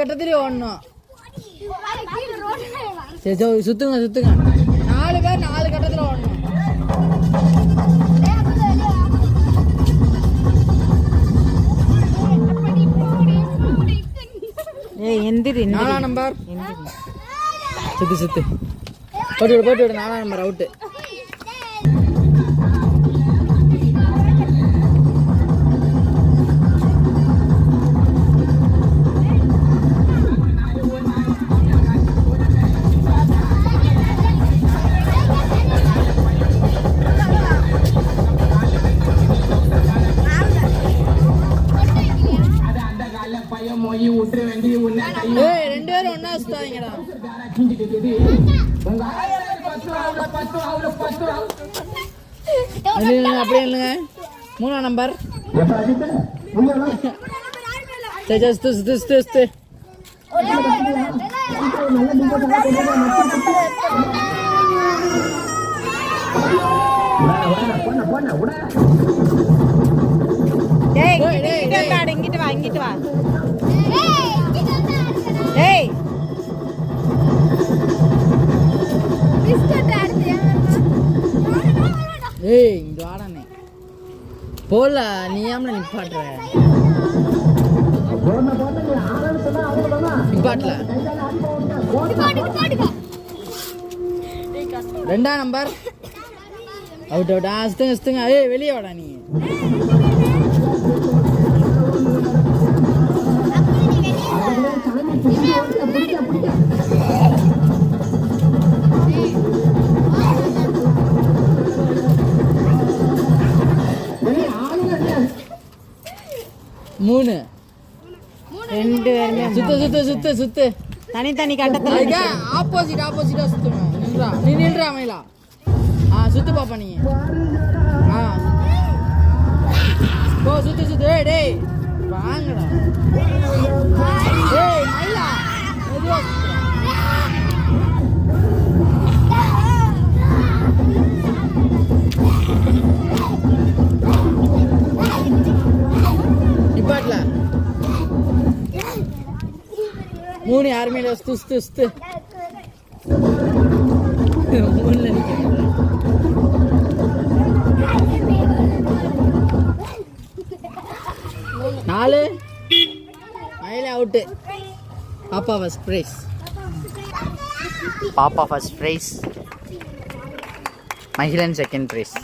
கட்டத்திலே ஓடணும். சரி சுத்துங்க 4 பேர் 4 கட்டத்தில் ஓடணும். எந்திரி 4ஆம் நம்பர் சுத்து போட்டு விடு 4ஆம் நம்பர் அவுட்டு. ரெண்டு பேரும் ஒன்னா சுத்தாதீங்கடா. அப்படியே இல்லைங்க 3ஆம் நம்பர். சுத்து இங்கிட்டு வா ஏய் இங்க வாடனே போல நீ ஏம்ல நிப்பாட்ற நிப்பாட்ல. 2ஆம் நம்பர் அவுட் சுத்துங்க. வெளியே வாடா நீ. மூணு 2 பேருமே சுத்து தனி கட்டத்துல ஆப்போசிட்டா சுத்தணும். நின்றா மயிலா. சுத்து பாப்பா நீ. போ சுத்து டேய் வாங்கடா. மயிலா நிப்பாட்ல. 3 யாருமே சுத்து 3ல நிக்கிறேன். 4 மயில அவுட்டு. பாப்பா first prize Magizhan second prize.